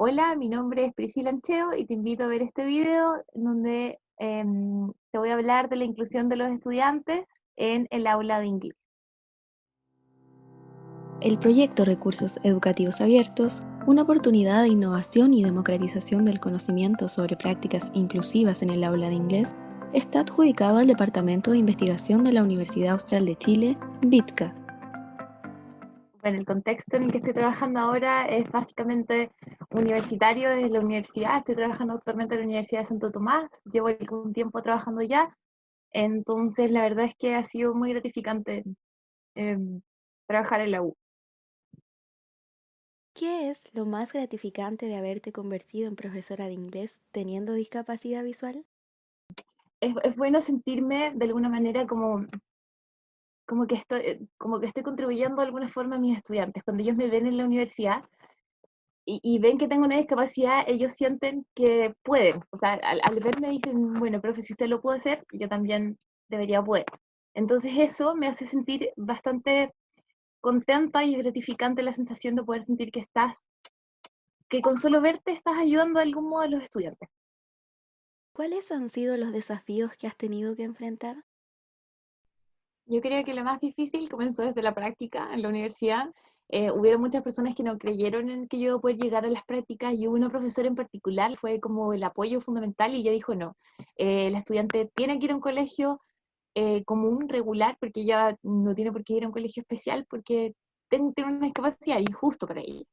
Hola, mi nombre es Priscila Ancheo y te invito a ver este video en donde te voy a hablar de la inclusión de los estudiantes en el aula de inglés. El proyecto Recursos Educativos Abiertos, una oportunidad de innovación y democratización del conocimiento sobre prácticas inclusivas en el aula de inglés, está adjudicado al Departamento de Investigación de la Universidad Austral de Chile, BITCA. Bueno, el contexto en el que estoy trabajando ahora es básicamente universitario desde la universidad. Estoy trabajando actualmente en la Universidad de Santo Tomás, llevo algún tiempo trabajando ya, entonces la verdad es que ha sido muy gratificante trabajar en la U. ¿Qué es lo más gratificante de haberte convertido en profesora de inglés teniendo discapacidad visual? Es bueno sentirme de alguna manera como que estoy contribuyendo de alguna forma a mis estudiantes. Cuando ellos me ven en la universidad y ven que tengo una discapacidad, ellos sienten que pueden. O sea, al verme dicen, bueno, profe, si usted lo puede hacer, yo también debería poder. Entonces eso me hace sentir bastante contenta y gratificante la sensación de poder sentir que con solo verte estás ayudando de algún modo a los estudiantes. ¿Cuáles han sido los desafíos que has tenido que enfrentar? Yo creo que lo más difícil comenzó desde la práctica en la universidad. Hubieron muchas personas que no creyeron en que yo iba a poder llegar a las prácticas y hubo una profesora en particular, fue como el apoyo fundamental y ella dijo no, el estudiante tiene que ir a un colegio común, regular, porque ella no tiene por qué ir a un colegio especial porque tiene una discapacidad injusto para ella.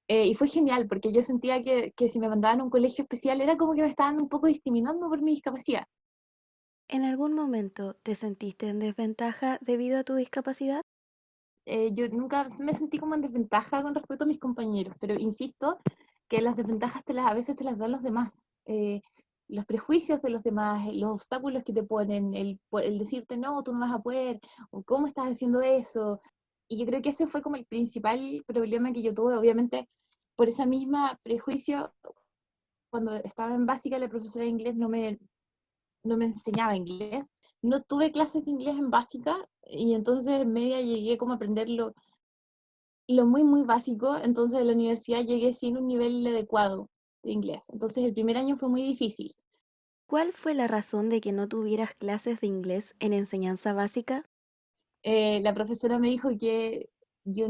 Y fue genial porque yo sentía que si me mandaban a un colegio especial era como que me estaban un poco discriminando por mi discapacidad. ¿En algún momento te sentiste en desventaja debido a tu discapacidad? Yo nunca me sentí como en desventaja con respecto a mis compañeros, pero insisto que las desventajas a veces te las dan los demás. Los prejuicios de los demás, los obstáculos que te ponen, el decirte no, tú no vas a poder, o cómo estás haciendo eso. Y yo creo que ese fue como el principal problema que yo tuve, obviamente, por esa misma prejuicio, cuando estaba en básica, la profesora de inglés no me enseñaba inglés. No tuve clases de inglés en básica y entonces en media llegué como a aprenderlo lo muy, muy básico, entonces a la universidad llegué sin un nivel adecuado de inglés. Entonces el primer año fue muy difícil. ¿Cuál fue la razón de que no tuvieras clases de inglés en enseñanza básica? La profesora me dijo que yo,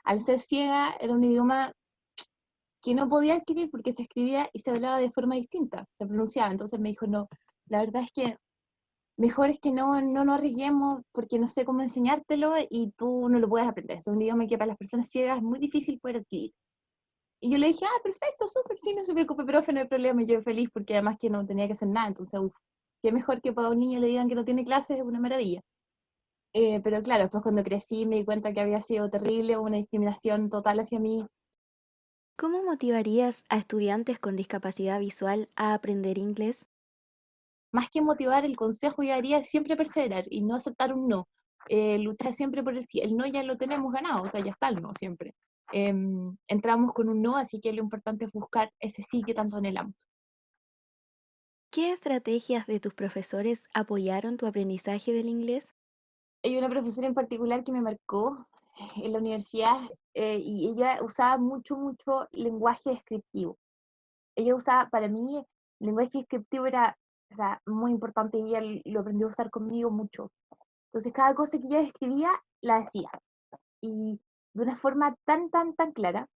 al ser ciega, era un idioma que no podía escribir porque se escribía y se hablaba de forma distinta, se pronunciaba. Entonces me dijo, no, la verdad es que mejor es que no nos arriesguemos porque no sé cómo enseñártelo y tú no lo puedes aprender. Es un idioma que para las personas ciegas es muy difícil poder adquirir. Y yo le dije, ah, perfecto, súper, sí, no se preocupe, profe, no hay problema. Y yo feliz porque además que no tenía que hacer nada. Entonces, uf, qué mejor que para un niño le digan que no tiene clases, es una maravilla. Pero claro, después cuando crecí me di cuenta que había sido terrible, una discriminación total hacia mí. ¿Cómo motivarías a estudiantes con discapacidad visual a aprender inglés? Más que motivar, el consejo yo daría es siempre perseverar y no aceptar un no. Luchar siempre por el sí. El no ya lo tenemos ganado, o sea, ya está el no siempre. Entramos con un no, así que lo importante es buscar ese sí que tanto anhelamos. ¿Qué estrategias de tus profesores apoyaron tu aprendizaje del inglés? Hay una profesora en particular que me marcó en la universidad y ella usaba mucho, mucho lenguaje descriptivo. Ella usaba, para mí, el lenguaje descriptivo era, o sea, muy importante y ella lo aprendió a usar conmigo mucho. Entonces, cada cosa que ella describía, la decía. Y de una forma tan, tan, tan clara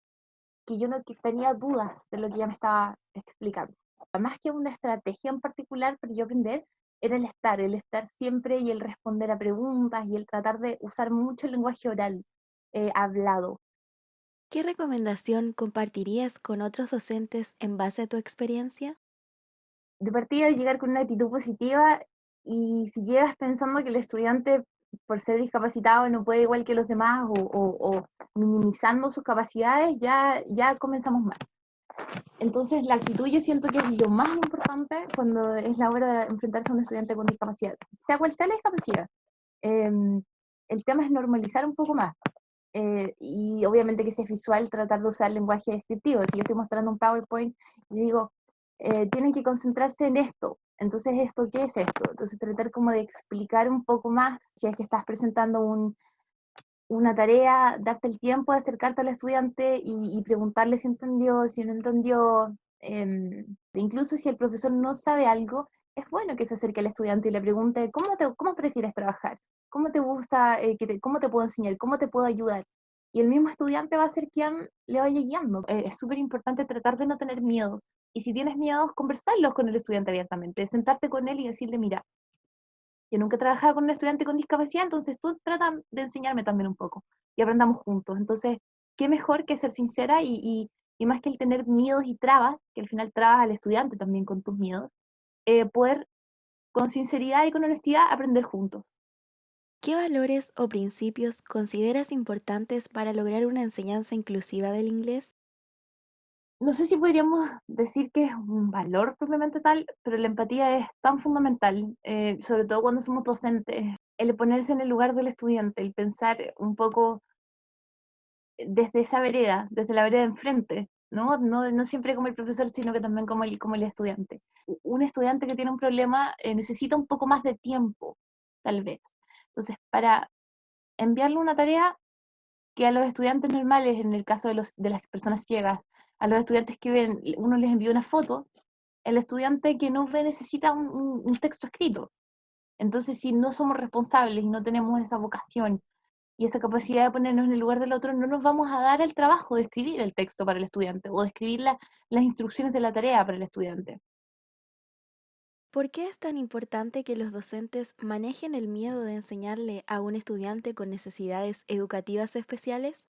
que yo no tenía dudas de lo que ella me estaba explicando. Más que una estrategia en particular para yo aprender, era el estar siempre y el responder a preguntas y el tratar de usar mucho el lenguaje oral, hablado. ¿Qué recomendación compartirías con otros docentes en base a tu experiencia? De partida, llegar con una actitud positiva y si llegas pensando que el estudiante, por ser discapacitado, no puede igual que los demás o minimizando sus capacidades, ya comenzamos mal. Entonces, la actitud yo siento que es lo más importante cuando es la hora de enfrentarse a un estudiante con discapacidad, sea cual sea la discapacidad. Eh, el tema es normalizar un poco más. Y obviamente que si es visual, tratar de usar lenguaje descriptivo. Si yo estoy mostrando un PowerPoint y digo, tienen que concentrarse en esto. Entonces, ¿esto qué es esto? Entonces, tratar como de explicar un poco más si es que estás presentando una tarea, darte el tiempo de acercarte al estudiante y preguntarle si entendió, si no entendió. Incluso si el profesor no sabe algo, es bueno que se acerque al estudiante y le pregunte, ¿cómo prefieres trabajar? ¿Cómo te gusta, cómo te puedo enseñar? ¿Cómo te puedo ayudar? Y el mismo estudiante va a ser quien le vaya guiando. Es súper importante tratar de no tener miedos. Y si tienes miedos, conversarlos con el estudiante abiertamente, sentarte con él y decirle, mira, yo nunca he trabajado con un estudiante con discapacidad, entonces tú trata de enseñarme también un poco y aprendamos juntos. Entonces, qué mejor que ser sincera y más que el tener miedos y trabas, que al final trabas al estudiante también con tus miedos, poder con sinceridad y con honestidad aprender juntos. ¿Qué valores o principios consideras importantes para lograr una enseñanza inclusiva del inglés? No sé si podríamos decir que es un valor propiamente tal, pero la empatía es tan fundamental, sobre todo cuando somos docentes. El ponerse en el lugar del estudiante, el pensar un poco desde esa vereda, desde la vereda de enfrente, ¿no? No siempre como el profesor, sino que también como el estudiante. Un estudiante que tiene un problema necesita un poco más de tiempo, tal vez. Entonces, para enviarle una tarea que a los estudiantes normales, en el caso de las personas ciegas, a los estudiantes que ven, uno les envía una foto, el estudiante que no ve necesita un texto escrito. Entonces, si no somos responsables y no tenemos esa vocación y esa capacidad de ponernos en el lugar del otro, no nos vamos a dar el trabajo de escribir el texto para el estudiante o de escribir las instrucciones de la tarea para el estudiante. ¿Por qué es tan importante que los docentes manejen el miedo de enseñarle a un estudiante con necesidades educativas especiales?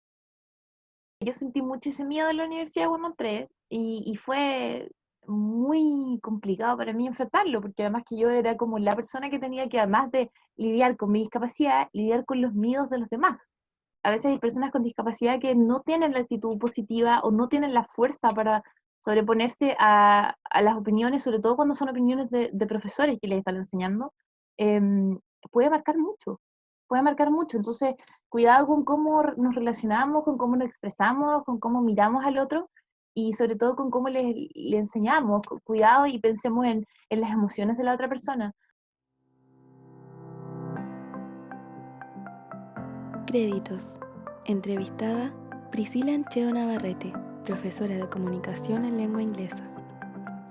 Yo sentí mucho ese miedo en la universidad cuando entré y fue muy complicado para mí enfrentarlo, porque además que yo era como la persona que tenía que, además de lidiar con mi discapacidad, lidiar con los miedos de los demás. A veces hay personas con discapacidad que no tienen la actitud positiva o no tienen la fuerza para sobreponerse a las opiniones, sobre todo cuando son opiniones de profesores que les están enseñando, em, puede marcar mucho, puede marcar mucho. Entonces, cuidado con cómo nos relacionamos, con cómo nos expresamos, con cómo miramos al otro y sobre todo con cómo le enseñamos. Cuidado y pensemos en las emociones de la otra persona. Créditos. Entrevistada Priscila Ancheo Navarrete, profesora de comunicación en lengua inglesa.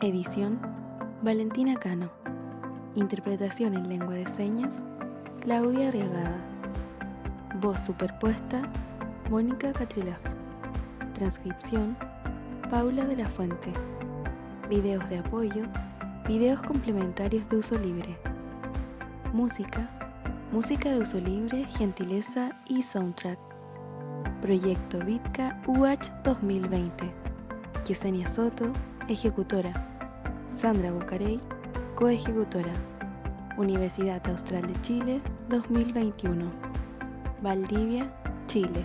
Edición Valentina Cano. Interpretación en lengua de señas Claudia Arriagada. Voz superpuesta Mónica Catrilaf. Transcripción Paula de la Fuente. Videos de apoyo, videos complementarios de uso libre. Música de uso libre, gentileza y soundtrack. Proyecto Vitka UH 2020. Yesenia Soto, ejecutora. Sandra Bucarey, coejecutora. Universidad Austral de Chile 2021. Valdivia, Chile.